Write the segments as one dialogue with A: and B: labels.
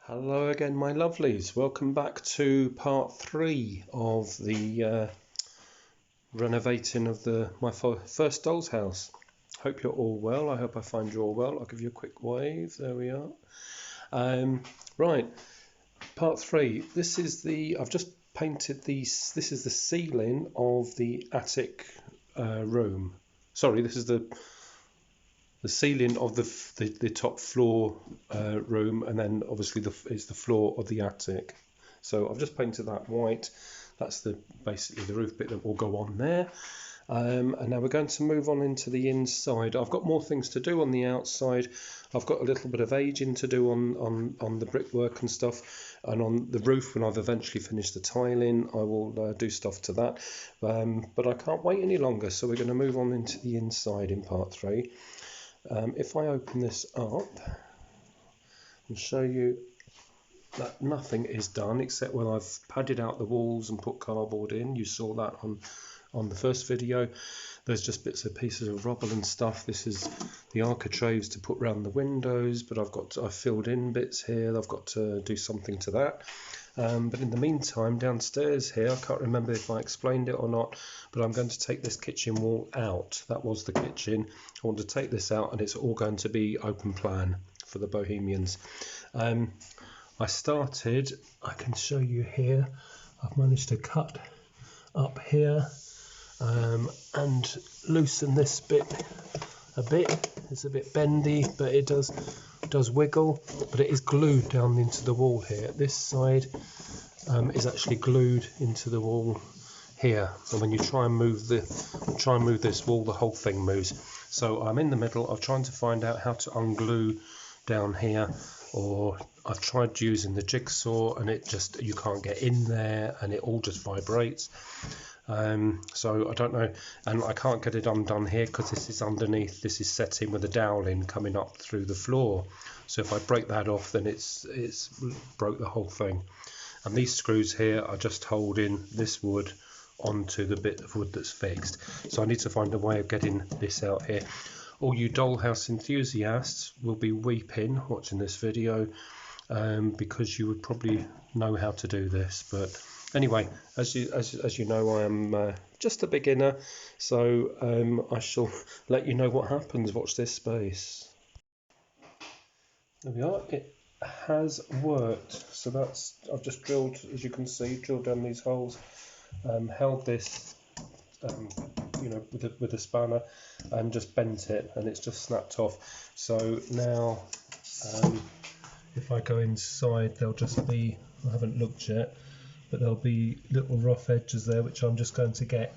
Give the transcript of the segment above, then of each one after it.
A: Hello again, my lovelies. Welcome back to part 3 of the renovating of my first doll's house. Hope you're all well. I hope I find you all well. I'll give you a quick wave. There we are. Right, part 3. I've just painted these. This is the ceiling of the attic room. Sorry, this is the ceiling of the top floor room, and then obviously is the floor of the attic. So I've just painted that white. That's basically the roof bit that will go on there. And now we're going to move on into the inside. I've got more things to do on the outside. I've got a little bit of aging to do on the brickwork and stuff, and on the roof when I've eventually finished the tiling I will do stuff to that, but I can't wait any longer, so we're going to move on into the inside in part 3. If I open this up and show you that nothing is done except when I've padded out the walls and put cardboard in. You saw that on the first video. There's just bits and pieces of rubble and stuff. This is the architraves to put around the windows, but I've filled in bits here. I've got to do something to that. But in the meantime, downstairs here, I can't remember if I explained it or not, but I'm going to take this kitchen wall out. That was the kitchen. I want to take this out, and it's all going to be open plan for the Bohemians. I can show you here, I've managed to cut up here and loosen this bit a bit. It's a bit bendy, but it does wiggle, but it is glued down into the wall here. This side is actually glued into the wall here, and when you try and move this wall, the whole thing moves. So I'm in the middle of trying to find out how to unglue down here, or I've tried using the jigsaw and you can't get in there and it all just vibrates. So I don't know, and I can't get it undone here because this is underneath. This is set in with a dowling coming up through the floor, so if I break that off, then it's broke the whole thing. And these screws here are just holding this wood onto the bit of wood that's fixed, so I need to find a way of getting this out here. All you Dollhouse enthusiasts will be weeping watching this video, because you would probably know how to do this, but anyway, as you know, I am just a beginner, so I shall let you know what happens. Watch this space. There we are. It has worked. So I've just drilled, as you can see, drilled down these holes, held this, with a spanner, and just bent it, and it's just snapped off. So now, if I go inside, there'll just be, I haven't looked yet, but there'll be little rough edges there, which I'm just going to get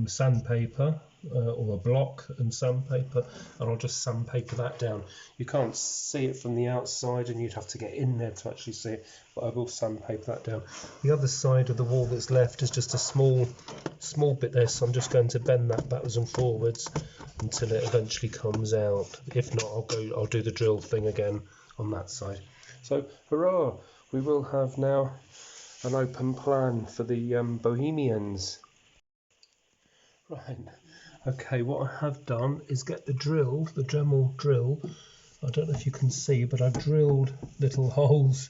A: sandpaper or a block and sandpaper, and I'll just sandpaper that down. You can't see it from the outside, and you'd have to get in there to actually see it, but I will sandpaper that down. The other side of the wall that's left is just a small bit there, so I'm just going to bend that backwards and forwards until it eventually comes out. If not, I'll do the drill thing again on that side. So hurrah, we will have now an open plan for the Bohemians. Right, okay, what I have done is get the Dremel drill. I don't know if you can see, but I've drilled little holes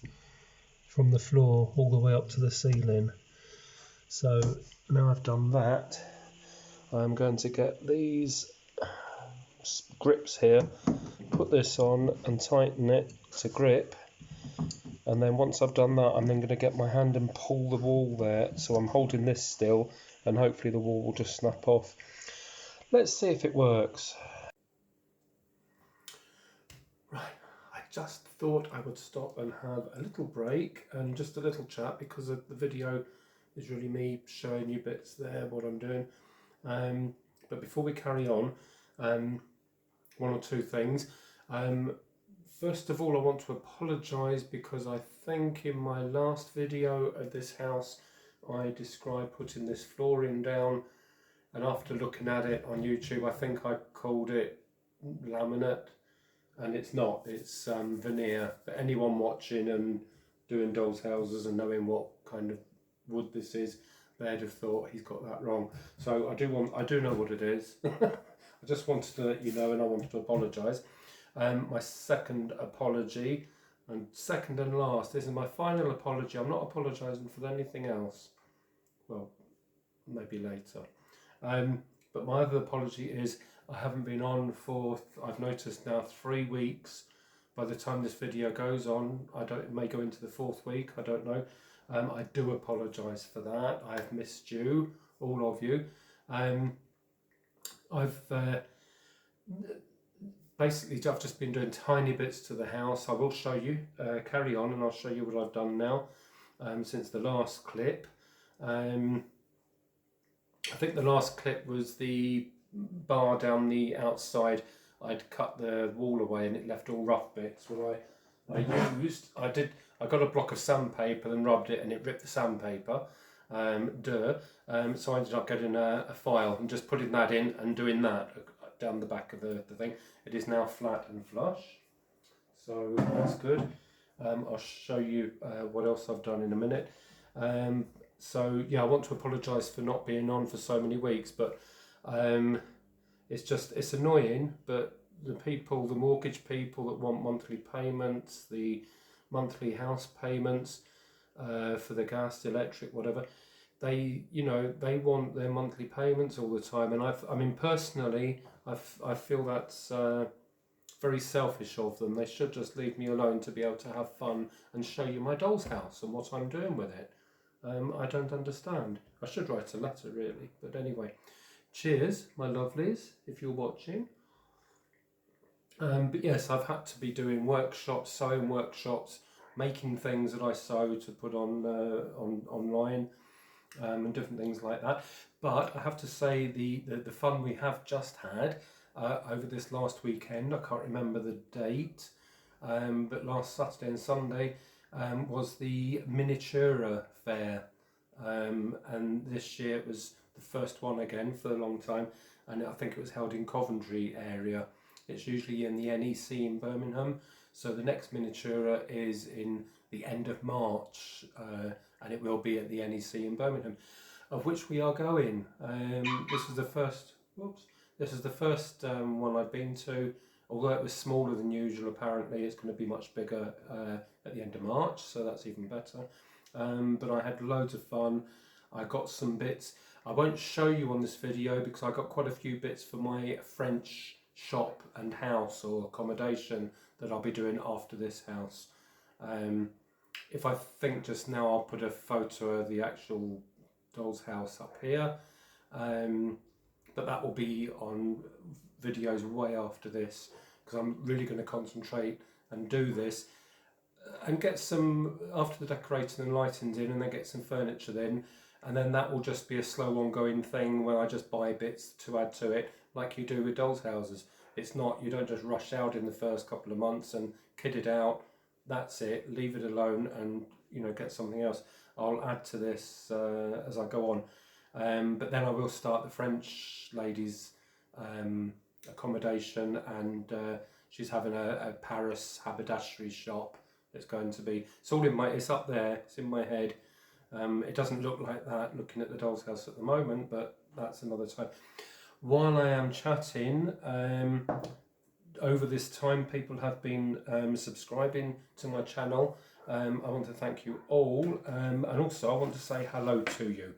A: from the floor all the way up to the ceiling. So now I've done that, I'm going to get these grips here, put this on and tighten it to grip, and then once I've done that, I'm then going to get my hand and pull the wall there, so I'm holding this still, and hopefully the wall will just snap off. Let's see if it works. Right, I just thought I would stop and have a little break and just a little chat, because the video is really me showing you bits there, what I'm doing. But before we carry on, one or two things. First of all, I want to apologise, because I think in my last video of this house I described putting this flooring down, and after looking at it on YouTube, I think I called it laminate, and it's not, it's veneer. For anyone watching and doing doll's houses and knowing what kind of wood this is, they'd have thought he's got that wrong. So I do know what it is. I just wanted to let you know, and I wanted to apologise. My second apology And second and last, this is my final apology. I'm not apologising for anything else. Well, maybe later. But my other apology is I haven't been on for, I've noticed now, 3 weeks. By the time this video goes on, it may go into the 4th week, I don't know. I do apologise for that. I have missed you, all of you. Basically, I've just been doing tiny bits to the house. I will show you, carry on, and I'll show you what I've done now since the last clip. I think the last clip was the bar down the outside. I'd cut the wall away and it left all rough bits. What I got a block of sandpaper and rubbed it, and it ripped the sandpaper. So I ended up getting a file and just putting that in and doing that down the back of the thing. It is now flat and flush, so that's good. I'll show you what else I've done in a minute. So yeah, I want to apologise for not being on for so many weeks, but it's annoying. But the mortgage people that want monthly payments, the monthly house payments for the gas, the electric, whatever, they want their monthly payments all the time. And personally, I feel that's very selfish of them. They should just leave me alone to be able to have fun and show you my doll's house and what I'm doing with it. I don't understand. I should write a letter really, but anyway. Cheers, my lovelies, if you're watching. But yes, I've had to be doing workshops, sewing workshops, making things that I sew to put on online, and different things like that. But I have to say the fun we have just had over this last weekend, I can't remember the date, but last Saturday and Sunday was the Miniatura Fair, and this year it was the first one again for a long time, and I think it was held in Coventry area. It's usually in the NEC in Birmingham, so the next Miniatura is in the end of March, and it will be at the NEC in Birmingham, of which we are going. This is the first one I've been to. Although it was smaller than usual, apparently it's going to be much bigger at the end of March, so that's even better. But I had loads of fun. I got some bits. I won't show you on this video because I got quite a few bits for my French shop and house or accommodation that I'll be doing after this house. If I think just now, I'll put a photo of the actual doll's house up here. But that will be on videos way after this, because I'm really going to concentrate and do this and get some, after the decorating and lighting's in, and then get some furniture in, and then that will just be a slow ongoing thing where I just buy bits to add to it, like you do with dolls houses. It's not, you don't just rush out in the first couple of months and kid it out, that's it, leave it alone and get something else. I'll add to this as I go on. But then I will start the French lady's accommodation, and she's having a Paris haberdashery shop. It's going to be, it's up there, it's in my head. It doesn't look like that looking at the doll's house at the moment, but that's another time. While I am chatting, over this time people have been subscribing to my channel. I want to thank you all, and also I want to say hello to you.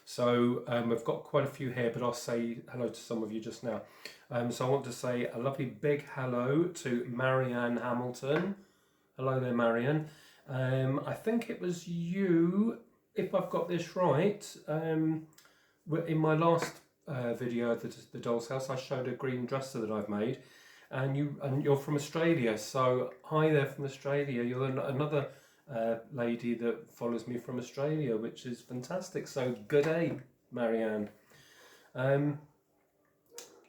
A: So we've got quite a few here, but I'll say hello to some of you just now. So I want to say a lovely big hello to Marianne Hamilton. Hello there, Marianne. I think it was you, if I've got this right. In my last video, the doll's house, I showed a green dresser that I've made, and you're from Australia. So hi there from Australia. You're another lady that follows me from Australia, which is fantastic. So good day, Marianne.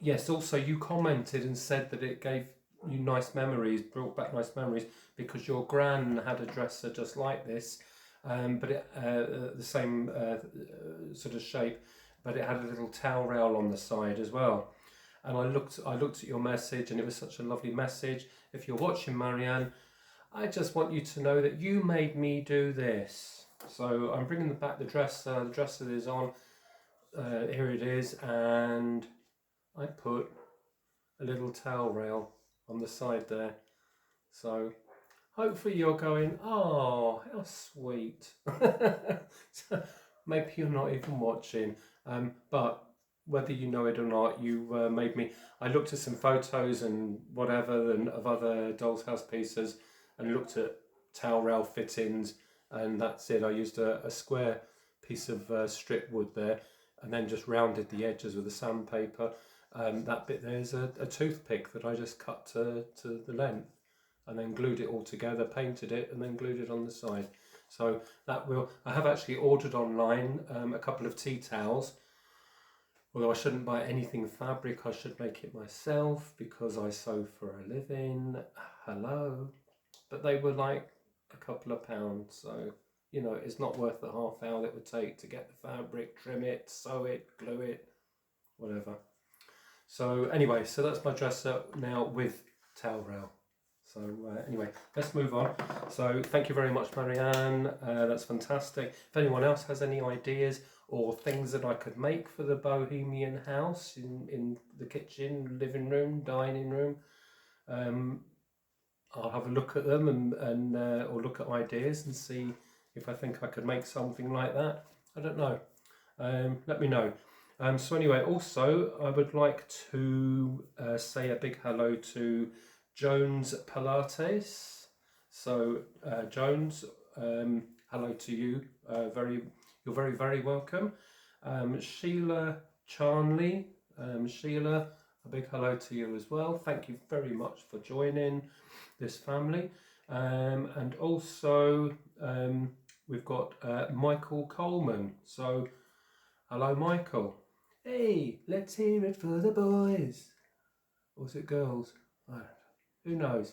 A: Yes, also you commented and said that it gave you nice memories, brought back nice memories, because your gran had a dresser just like this, but it, the same sort of shape, but it had a little towel rail on the side as well. And I looked at your message, and it was such a lovely message. If you're watching, Marianne, I just want you to know that you made me do this. So I'm bringing back the dresser. The dresser is on. Here it is, and I put a little towel rail on the side there. So Hopefully you're going, oh, how sweet. So maybe you're not even watching, but whether you know it or not, you made me. I looked at some photos and whatever and of other doll's house pieces, and looked at towel rail fittings, and that's it. I used a square piece of strip wood there, and then just rounded the edges with a sandpaper. That bit there is a toothpick that I just cut to the length, and then glued it all together, painted it, and then glued it on the side. So that will. I have actually ordered online a couple of tea towels. Although I shouldn't buy anything fabric, I should make it myself because I sew for a living. Hello. But they were like a couple of pounds, so you know it's not worth the half hour it would take to get the fabric, trim it, sew it, glue it, whatever. So anyway, so that's my dresser now with towel rail. So anyway, let's move on. So thank you very much, Marianne. That's fantastic. If anyone else has any ideas or things that I could make for the bohemian house in the kitchen, living room, dining room, I'll have a look at them and or look at ideas and see if I think I could make something like that. I don't know. Let me know. So anyway, also I would like to say a big hello to Jones Pilates. So Jones, hello to you. You're very welcome. Sheila Charnley, Sheila, a big hello to you as well. Thank you very much for joining this family. And also we've got Michael Coleman. So hello, Michael. Hey, let's hear it for the boys. Or is it girls? Who knows?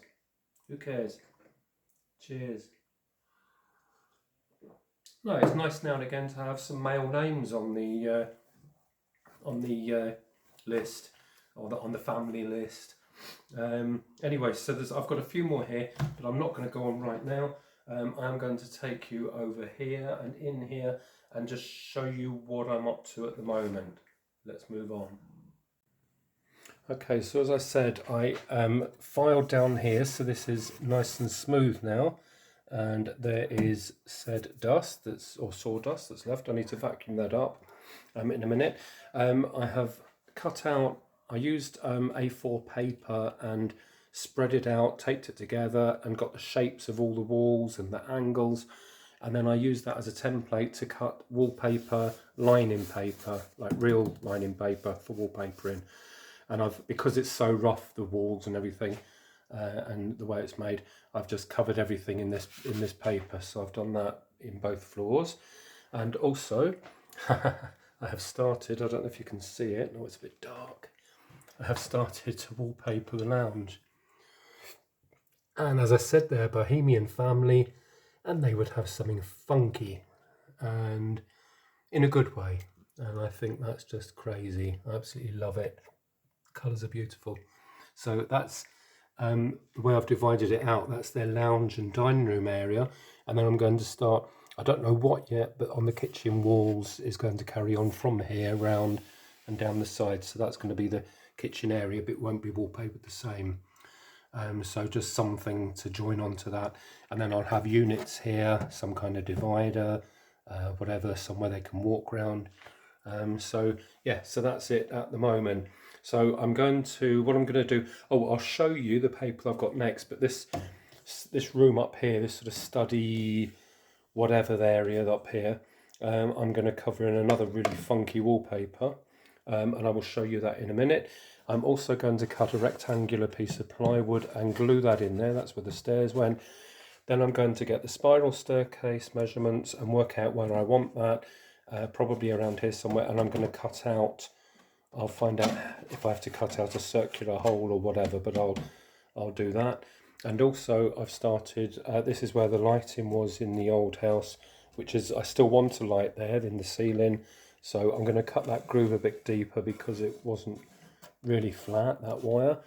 A: Who cares? Cheers. No, it's nice now and again to have some male names on the list, or on the family list. Anyway, so I've got a few more here, but I'm not going to go on right now. I'm going to take you over here and in here and just show you what I'm up to at the moment. Let's move on. Okay, so as I said, I filed down here, so this is nice and smooth now, and there is said dust or sawdust that's left. I need to vacuum that up in a minute. I have cut out. I used A4 paper and spread it out, taped it together, and got the shapes of all the walls and the angles. And then I used that as a template to cut wallpaper, lining paper, like real lining paper for wallpapering. And because it's so rough, the walls and everything, and the way it's made, I've just covered everything in this paper. So I've done that in both floors, and also I have started. I don't know if you can see it. No, it's a bit dark. I have started to wallpaper the lounge. And as I said, they're a bohemian family, and they would have something funky, and in a good way. And I think that's just crazy. I absolutely love it. Colours are beautiful. So that's the way I've divided it out. That's their lounge and dining room area, and then I'm going to start, I don't know what yet, but on the kitchen walls is going to carry on from here round and down the side. So that's going to be the kitchen area, but it won't be wallpapered the same. So just something to join onto that, and then I'll have units here, some kind of divider, whatever, somewhere they can walk around. So yeah, so that's it at the moment. So what I'm going to do, I'll show you the paper I've got next, but this room up here, this sort of study, whatever the area up here, I'm going to cover in another really funky wallpaper, and I will show you that in a minute. I'm also going to cut a rectangular piece of plywood and glue that in there. That's where the stairs went. Then I'm going to get the spiral staircase measurements and work out where I want that, probably around here somewhere, and I'm going to cut out, I'll find out if I have to cut out a circular hole or whatever, but I'll do that. And also I've started, this is where the lighting was in the old house, which is, I still want a light there in the ceiling. So I'm going to cut that groove a bit deeper because it wasn't really flat, that wire.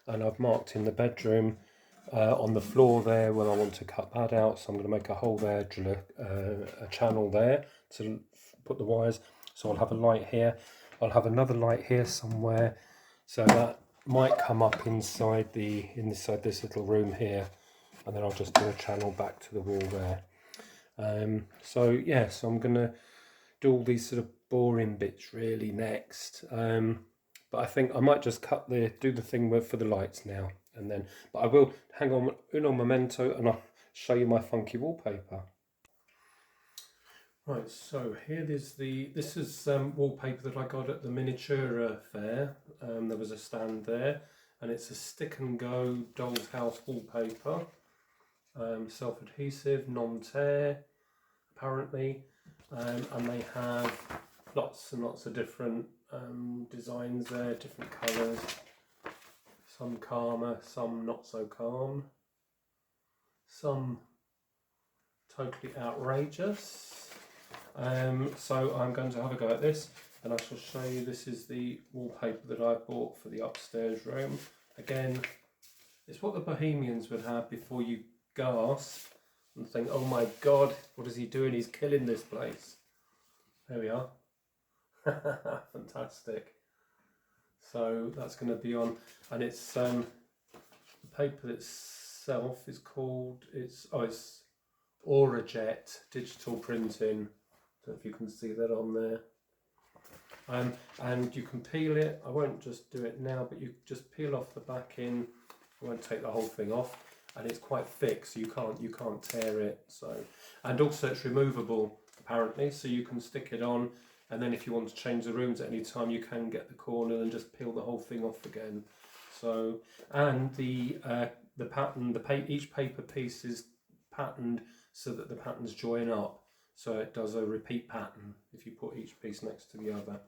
A: And I've marked in the bedroom on the floor there where I want to cut that out. So I'm going to make a hole there, drill a channel there to put the wires. So I'll have a light here. I'll have another light here somewhere, so that might come up inside this little room here. and then I'll just do a channel back to the wall there. So yeah, so I'm going to do all these sort of boring bits really next. But I think I might just do the thing for the lights now, and then, but I will hang on uno momento and I'll show you my funky wallpaper. Right, so this is wallpaper that I got at the Miniatura fair. There was a stand there, and it's a stick and go Dollhouse wallpaper, self-adhesive, non-tear apparently, and they have lots and lots of different designs there, different colours, some calmer, some not so calm, some totally outrageous. So I'm going to have a go at this, and I shall show you. This is the wallpaper that I bought for the upstairs room. Again, it's what the Bohemians would have before you gasp and think, oh my god, what is he doing? He's killing this place. There we are. Fantastic. So that's going to be on, and it's the paper itself is called, it's Aurajet digital printing. I don't know if you can see that on there. And you can peel it. I won't just do it now, but you just peel off the backing. I won't take the whole thing off, and it's quite thick, so you can't tear it. So, and also it's removable apparently, so you can stick it on, and then if you want to change the rooms at any time, you can get the corner and just peel the whole thing off again. So, and the pattern, each paper piece is patterned so that the patterns join up. So it does a repeat pattern if you put each piece next to the other.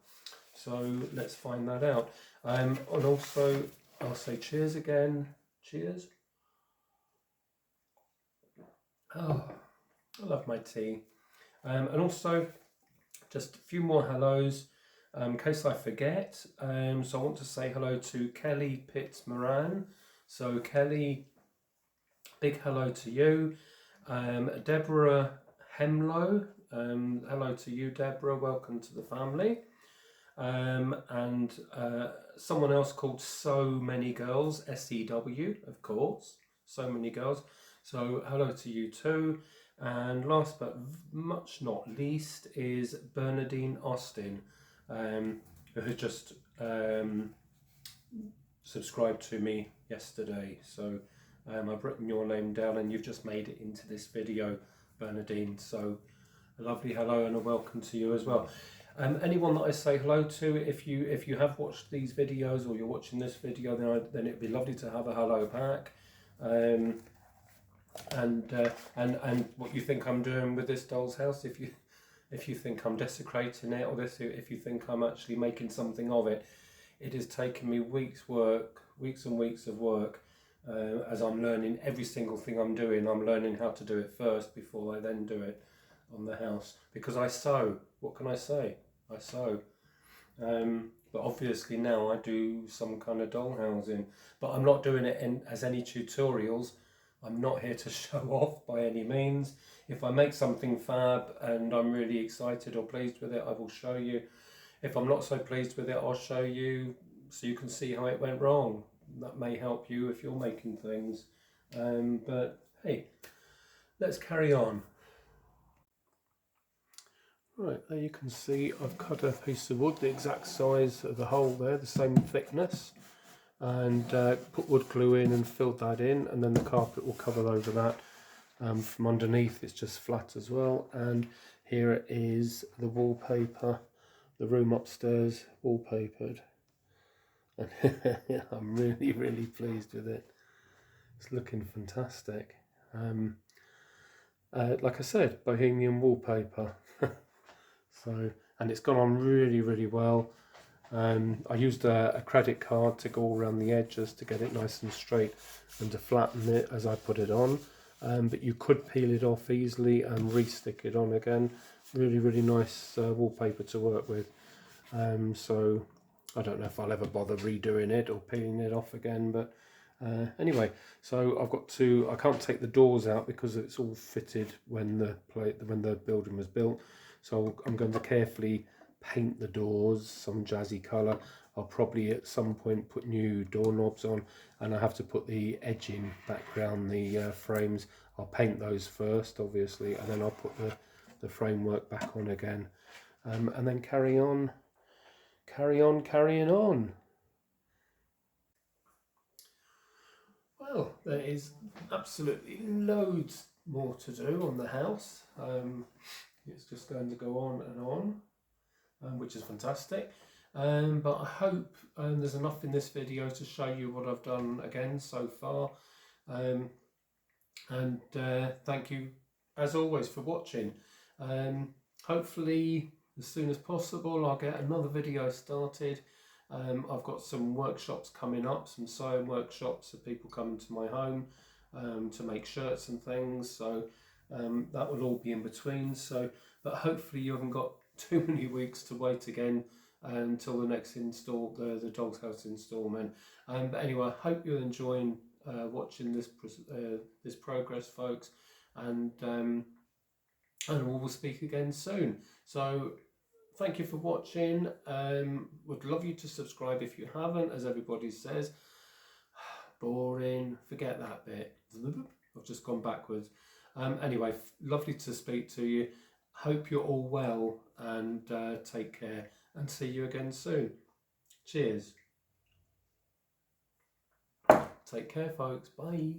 A: So let's find that out. And also, I'll say cheers again. Cheers. Oh, I love my tea. And also, just a few more hellos in case I forget. So I want to say hello to Kelly Pitts Moran. So Kelly, big hello to you. Deborah Hemlow, hello to you, Deborah, welcome to the family. And someone else called So Many Girls, SEW, of course, So Many Girls. So hello to you too. And last but much not least is Bernadine Austin, who had just subscribed to me yesterday. So I've written your name down, and you've just made it into this video, Bernadine. So a lovely hello and a welcome to you as well. Anyone that I say hello to, if you have watched these videos or you're watching this video, then it'd be lovely to have a hello back. And what you think I'm doing with this doll's house, if you think I'm desecrating it, or if you think I'm actually making something of it. It has taken me weeks and weeks of work. As I'm learning every single thing I'm doing, I'm learning how to do it first before I then do it on the house. Because I sew. What can I say? I sew. But obviously now I do some kind of dollhousing. But I'm not doing it as any tutorials. I'm not here to show off by any means. If I make something fab and I'm really excited or pleased with it, I will show you. If I'm not so pleased with it, I'll show you so you can see how it went wrong. That may help you if you're making things. But hey, let's carry on. Right, there you can see I've cut a piece of wood, the exact size of the hole there, the same thickness, and put wood glue in and filled that in, and then the carpet will cover over that. From underneath it's just flat as well, and here it is, the wallpaper, the room upstairs wallpapered. I'm really pleased with it. It's looking fantastic. Like I said, Bohemian wallpaper. So, and it's gone on really well. I used a credit card to go around the edges to get it nice and straight and to flatten it as I put it on. But you could peel it off easily and re-stick it on again. Really nice wallpaper to work with. So I don't know if I'll ever bother redoing it or peeling it off again, but anyway, so I can't take the doors out because it's all fitted when the building was built. So I'm going to carefully paint the doors some jazzy colour. I'll probably at some point put new doorknobs on, and I have to put the edging back around the frames. I'll paint those first, obviously, and then I'll put the framework back on again, and then carrying on. Well, there is absolutely loads more to do on the house. It's just going to go on and on, which is fantastic. But I hope there's enough in this video to show you what I've done again so far. And thank you as always for watching. Hopefully as soon as possible I'll get another video started. I've got some workshops coming up, some sewing workshops of people coming to my home to make shirts and things, so that will all be in between. So, but hopefully you haven't got too many weeks to wait again until the next install, the Dollhouse installment. But anyway, I hope you're enjoying watching this progress, folks, and we'll speak again soon. So thank you for watching. Would love you to subscribe if you haven't, as everybody says. Boring, forget that bit. I've just gone backwards. Anyway, lovely to speak to you. Hope you're all well, and take care, and see you again soon. Cheers. Take care, folks. Bye.